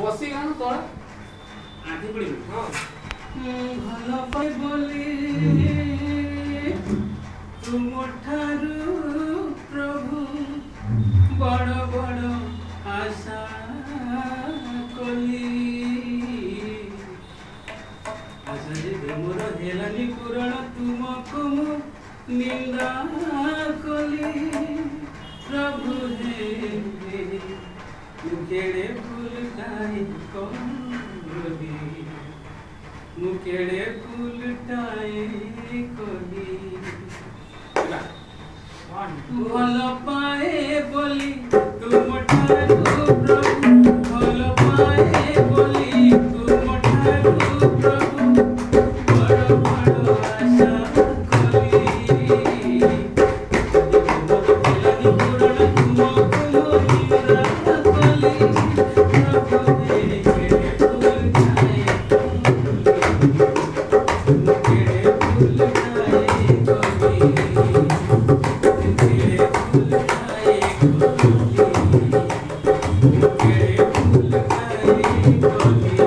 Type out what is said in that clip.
ବସି ଗାଣ ତଳେ ଆଣ୍ଠି ପଡ଼ିବି ହଁ ଭଲ ପାଇ ବୋଲି ତୁମ ଠାରୁ ପ୍ରଭୁ ବଡ଼ ବଡ଼ ଆଶା କଲି ଆଶା ଯେବେ ମୋର ହେଲାନି ପୂରଣ ତୁମକୁ ମୁଁ ନିନ୍ଦା କଲି ପ୍ରଭୁ ହେ ମୁଁ କେଡ଼େ ଭୁଲ କାହିଁ କଲି ମୁଁ କେଡ଼େ ଭୁଲ କାହିଁ କଲି ଭଲ ପାଏ ବୋଲି ତୁମ ଠାରୁ ପ୍ରଭୁ ଭଲ ପାଏ ବୋଲି ତୁମ ଠାରୁ ପ୍ରଭୁ ବଡ଼ ବଡ଼ ଆଶା କଲି ହେଲାନି ପୂରଣ ତୁମକୁ ମୁଁ ନିନ୍ଦା କଲି ପ୍ରଭୁ ହେ କେଡ଼େ ଭୁଲ କାହିଁ Thank you.